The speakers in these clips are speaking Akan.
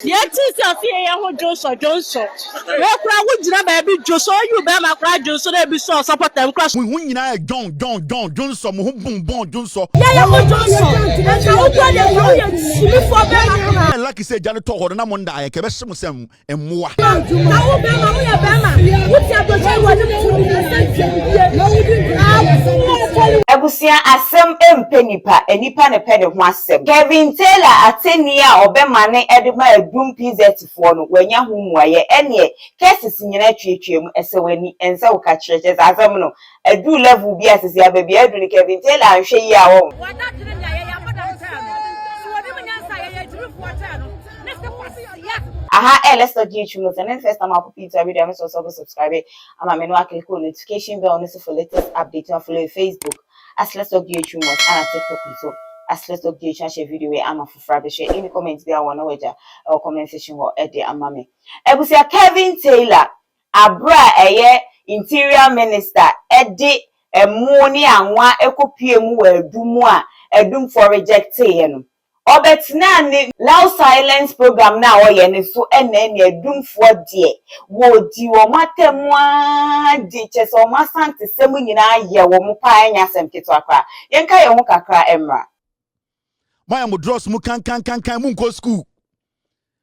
Dead is a fear Johnson. Where crowd would grab baby Joso, you bear my cry Johnson, they be so support them cross. We win John Johnson, who boom Johnson. Like you said, Janet or Namunda, I can some and more. Ebusia asem empenipa enipa ne pede ho asem. Kevin Taylor atenia obemane edema Adum PZ fo no wanya ho muaye ene cases nyina twetwem ese wani ense wo ka churches asem no adu level bi asese ababia adu ni Kevin Taylor anhwe yi a wo. Aha, let's start ghtrends. And then first time I'll put every day. I'm also subscribe. I'm a menu. I click on notification bell for latest update. I follow Facebook as let's start ghtrends and I TikTok so as let's start ghtrends share video where I'm a for share any comments there. I want to or comment section or edit and mommy. Ebusia Kevin Taylor abra interior minister edit money and one eco PM where Adum for rejecting. Obetina ni loud silence program na oye so ene Adum for die wo di wo matemwa di chese o masante semu nyina ye wo mo pa anya asem keto akra yenka ye ho kakra emra my am dross mu kan mu nko school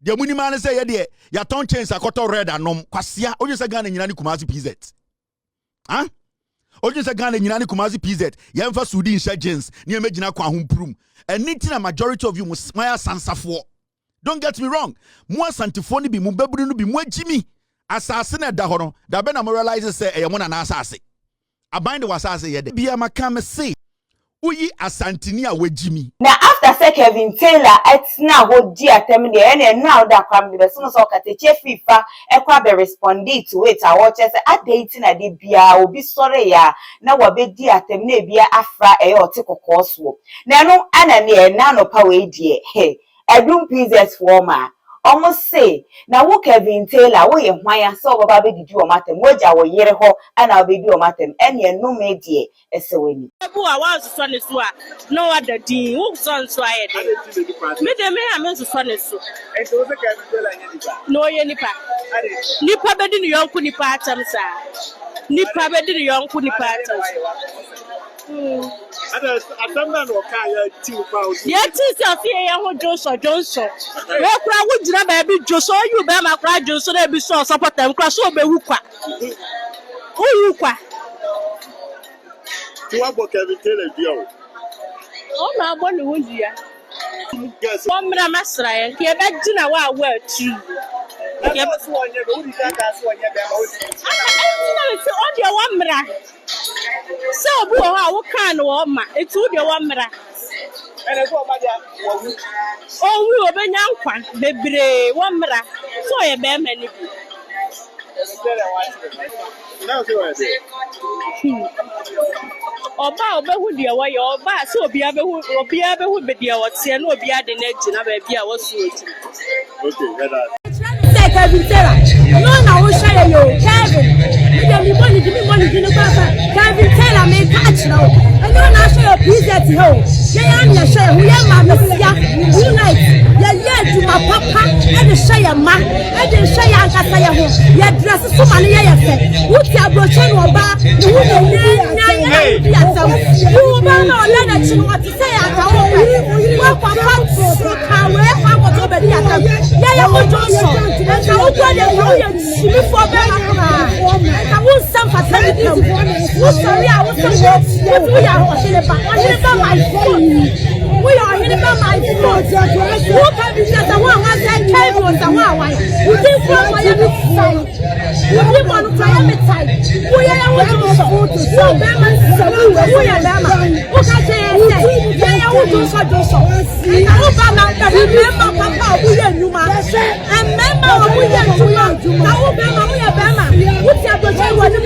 de muni man say ye de ya ton chains akoto red anom kwasea onye se Ghana nyina ni Kumasi PZ onye se Ghana nyina ni Kumasi PZ ye mfa sudi insha jeans ni emegina kwa homprum anything a majority of you must my sansafo. Don't get me wrong. More santifoni bi mu beburu no bi mu agimi. Asase na da hono. Da be na mo realize say e wona na asase. Aban de wasase ye de. Bia maka me say uyi asantini a wagimi. Na after say Kevin Taylor etina ho di atem de ene now da kwam de so so kate che FIFA e kwa be respond to it a watch say adate na de bia obi sore ya na wa be di atem na bia afra e ote kokoso na no ana ne na no pa we die Adum PZ former almost say na wo Kevin Taylor wo ye hwan so baba be didi o matem woja wo yere ho ana be di o matem ene no me die esewani Ebu a wa so ne so a no other din wo so so aye de me de me am so ne so e so se Kevin Taylor nya nipa no ye nipa be di ni yonku nipa atam sa nipa be di ni yonku nipa atam Adamba no ka ya team power. Dead is a fear Johnson. Where crowd would grab baby Joso, you bear my cry Johnson, they be so support them cross over Wuka. Who Wuka? To what Kevin Taylor deal? Oh, my one would ya. Yes, one master, and he bet dinner while well too. That's one year, who did that's 1 year. On your one mra. So, what kind of woman? It's who the one mra. And I go back Oh, we will be young one, baby, one mra. So, a bear many. Now, Oba who dear way or ba so be able who be able to be our see no be at the next and be our suit. Say Kevin Taylor. No, I will share you, Kevin. You money, give me money, give me Kevin Taylor may catch now. And you now share your PZ home. Yeah, I'm your share. We are my unite. Yeah, to my papa and the share man and the share and Kataya home. Yeah, dress so many years. What's your brochure or bar? You will not let that you want to say at home. What papa can wear for over the other. Yeah, Johnson. And I will go there before I will some facility. Sorry, I was we are watching about my phone. We are hitting about my phone. Who can be just a one has that came on the one? You didn't want my side. You didn't want to try my side. We are going to so Bama. We are Bama. Who can say, yeah, I will do so. And I will remember Papa, we are Numa. And member of we are Numa. I will Bama, we are Bama. What's your brother? What do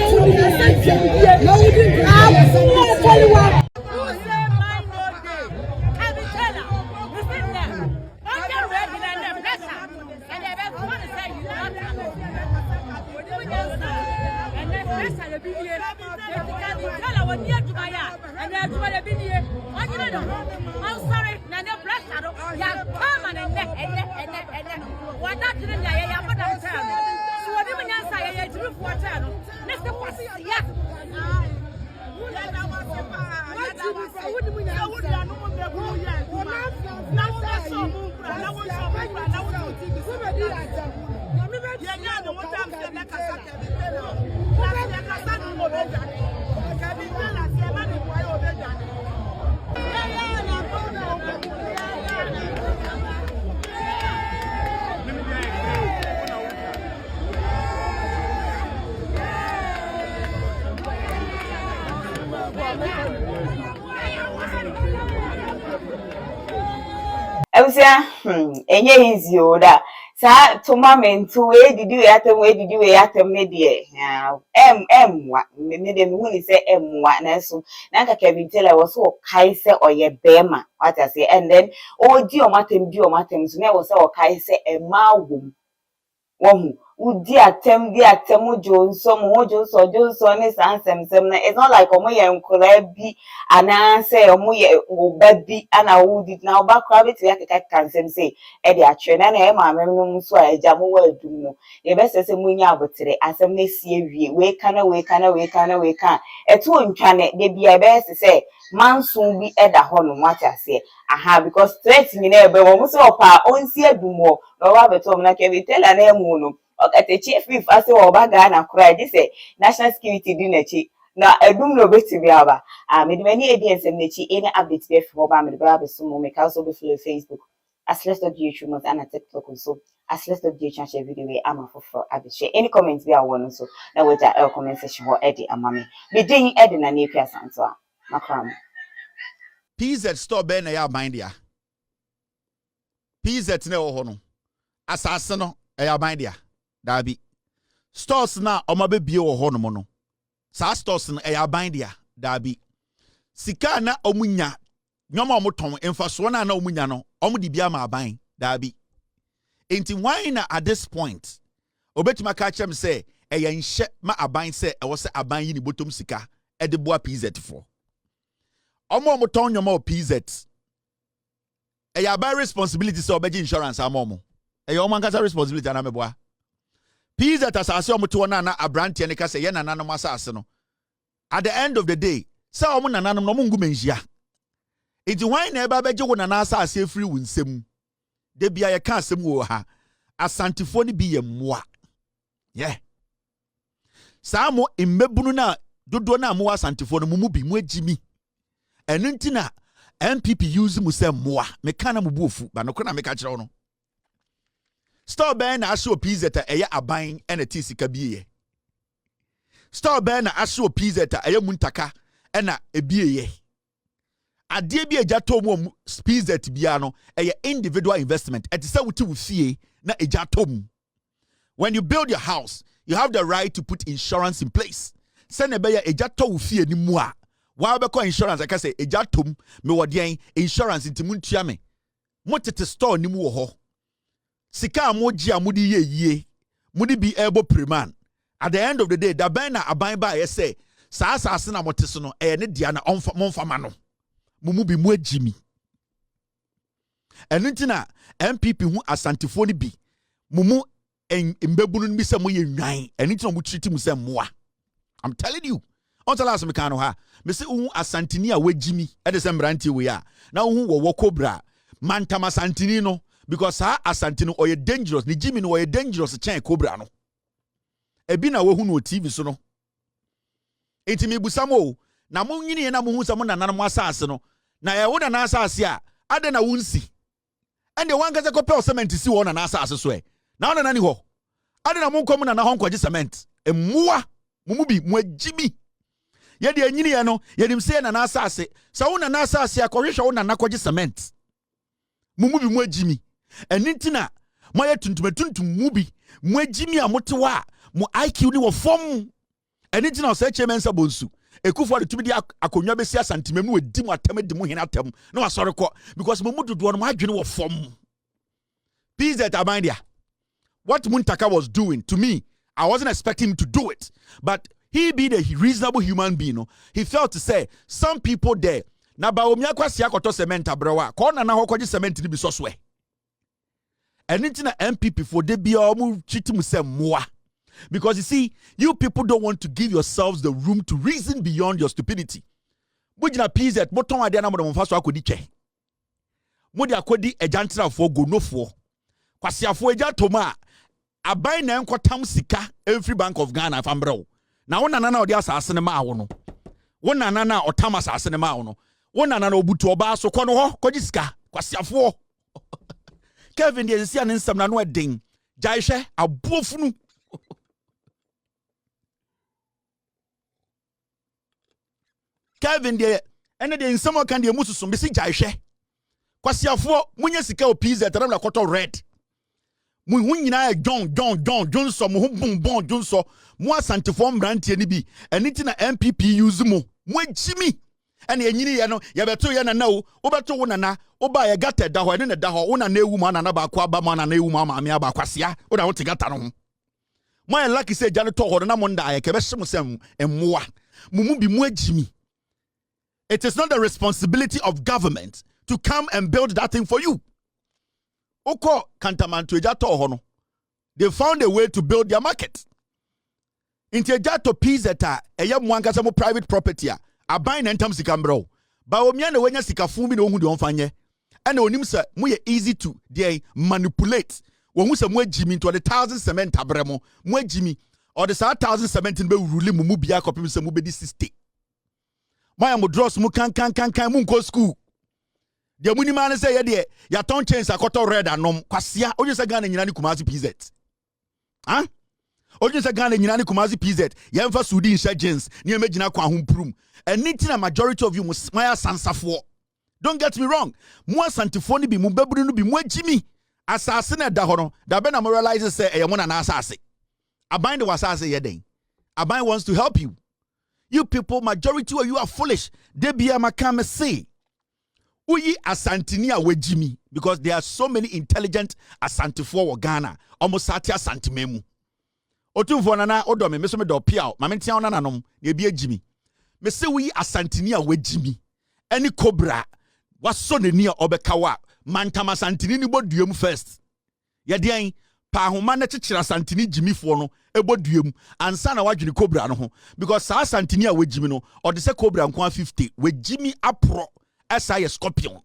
Ebusia, enye easy oda. Sa tournament we didi we atem ne de. Wa me de me huni say wa na so. Na ka Kevin Taylor was so kai say oye bema. What I say, and then di o matem so na was say o kai say ema wom. Wohu udi atem Johnson ne sansem na it's not like omo ye nkora bi ana say omo ye oba bi ana wudi na oba kra beti akeka kansem say e de atwe na e ma memnum so a eja mo wa adum no ye be sese munya abotere asem na sie wie we kan eto ontwane de bia be sese mansun bi eda ho no matase aha because threat nyina e be wo so opa onsi adum wo no wa beto na Kevin Taylor na emu no okate chief if ase wo ba Ghana kura this national security di nachi na Adum no beti bi aba me de mani edi ensem nachi any update be for ba me de ba be so mo make also be follow Facebook as let's talk YouTube and TikTok so as let's talk share video we ama for share any comments be awon so na we ta comment section ho edi amame me din edi na na pia santo a makram PZ store be na ya mind ya PZ na wo ho no asase no ya mind ya dabi stores na omabebie wo ho no mo no sa stores na ya mind ya dabi sika na omunya nyoma omoton emfaso na omunya no omudi bia ma aban dabi enti why na at this point obetima ka chem say eya nhye ma aban say e wo say aban yi ni botom sika e de boa PZ for omoton nyoma o PZ eya aban responsibility say obeji insurance amomo eya omankasa responsibility na meboa PZ asase omoto na abrante ne ka say ye nananom asase no at the end of the day say omo nananom no mo ngu menhia enti why na eba beje wo nana asase free wo nsem de bia ye ka asem wo ha asantifo ni bi ye moa yeah samo immebunu na dodo na mo asantifo no mu bi mu agimi enu ntina MPP use mu se moa me kana mu buofu ba no kona me ka kire no store ben na asho PZ eye aban ena tisika biye store ben na asho PZ eye muntaka ena ebiye ade bi eja to mu PZ bia no eye individual investment et say wuti wo fie na eja to mu. When you build your house you have the right to put insurance in place say na be ya eja to wo fie ni mu a wa be ko insurance aka say eja to mu me wo den insurance ntimu ntua me motete store ni mu wo ho sika amoji amudi ye mudi bi ebo preman at the end of the day da ben na aban ba ye say sa asase na moteso no ne dia na monfama no mumu bi mu agimi enu ntina MPP hu asantifo ni bi mumu mbebunu ni se mo ye nwan enu ntina mo treat mu se moa I'm telling you on tell us me kan no ha me se hu asantini a wagimi e de se mbranti we ya na hu wo kobra mantama santini no because ha asantino oye dangerous ni jimi no oye dangerous chen cobra no ebi na wo hu no TV so no enti me busamo na mo nyini na mo hu sa mo nananom asase no na ye wo na asase a ade na wunsi ende wan gaze ko pe cement si wo na asase so e na wo na ni ho ade na mo nkom na ho nkwaje cement emua mumu bi mu agimi ye de nyini ye no ye dim se na asase sa wo na asase a kohwehwe wo na kwaje cement mumu bi mu agimi enintina moye tuntum mu bi mu agimi a motewa mu IQ ni wo fom enintina o se chemensa bonsu ekufo de tumi di akonwa besi asantemem no wadi mu atem di mu hina atem no asore ko because mumu dodo no adwene wo fom PZ Abandia what Muntaka was doing to me I wasn't expecting him to do it but he being a reasonable human being, no, he felt to say some people there. Na ba omia kwasi akoto cement abrewa. Ko na ho kwaji cement ni bi so so e. Eni na MPP for de bia omu chiti mu se moa. Because you see, you people don't want to give yourselves the room to reason beyond your stupidity. Bujina PZ boton ade na mo de mfa so akodi twe. Mo de akodi ejantra fo go no fo. Kwasi afo eja toma aban na enkotam sika every Bank of Ghana fambrɛ. Na wona na odi asase ne ma wo no. Wona na otam asase ne ma wo no. Wona na obutu oba so kɔ no ho kɔji sika kwasi afo. Kevin de sia ne nsɛm na no edin. Jai hwɛ aboofunu. Kevin de ene de nsɛm kan de mususu bi si jai hwɛ. Kwasi afo munye sika o PZ ram la kɔtɔ red. Mu hu nyina John so mu hu bon John so mu asantefo mbrantie ni bi eni ti na MPP use mu agimi ene enyini ye no ye beto ye nana o beto wo nana o ba ye gata da ho ene ne da ho wo nana ewu mu nana ba kwa ba ma nana ewu mu ama aba kwasia wo da wo te gata no ho mo ye lucky say jane to ho na mo nda ye ke be hye sem emmoa mu bi mu agimi. It is not the responsibility of government to come and build that thing for you. Oko kantamanto ejato hono. They found a way to build their market. Inti ejato pizeta eye mwankasa mo private property a buying entam sika mbro. Ba omia na wenya sika fumi na ohu de onfanye. Ene onim se mo ye easy to dey manipulate. Wo hu se mo agimi into the 1,000 cement abremo. Mo agimi or the 1,000 cement be rule mu bia kopim se mo be di 60. Moya mo dross mo kan mo nko school. The munimane say ye ya ton chains akoto red anom kwasia oje se Ghana nyina ni Kumasi PZ. Huh? Oje se Ghana nyina ni Kumasi PZ. Ye mfa sudi insha jeans ni emagina kwa homprum. Anything a majority of you maya sansafo. Don't get me wrong. Mo santifo ni bi mo beburu no bi mo agimi. Asase na da ho no. Da be na mo realize say e mo na asase. Aban de wasase ye den. Aban wants to help you. You people, majority of you are foolish. They be a makame say. Uyi asantini a wejimi because there are so many intelligent asantifo wa Ghana. Almost sati asantimemu. Otumfo nana odome me so me do piao. Ma mentia ona nanom na ebi ejimi. Me se uyi asantini a wejimi. Any cobra waso ne ni a obekawa. Mantama asantini ni boduem first. Ye den pa homa na chichira asantini jimi fo no eboduem ansa na wadwene cobra no ho because sa asantini a wejimi no or de se cobra nko 50 wejimi apro asa ye scorpion.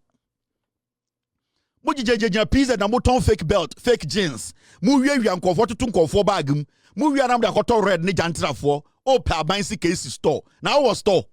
Mu jejejeja pizza na moton fake belt, fake jeans. Mu wiawia nkofo tutu nkofo bag mu. Mu wia na mda koto red ne jantrafo. O pa abansi case store. Na wo store.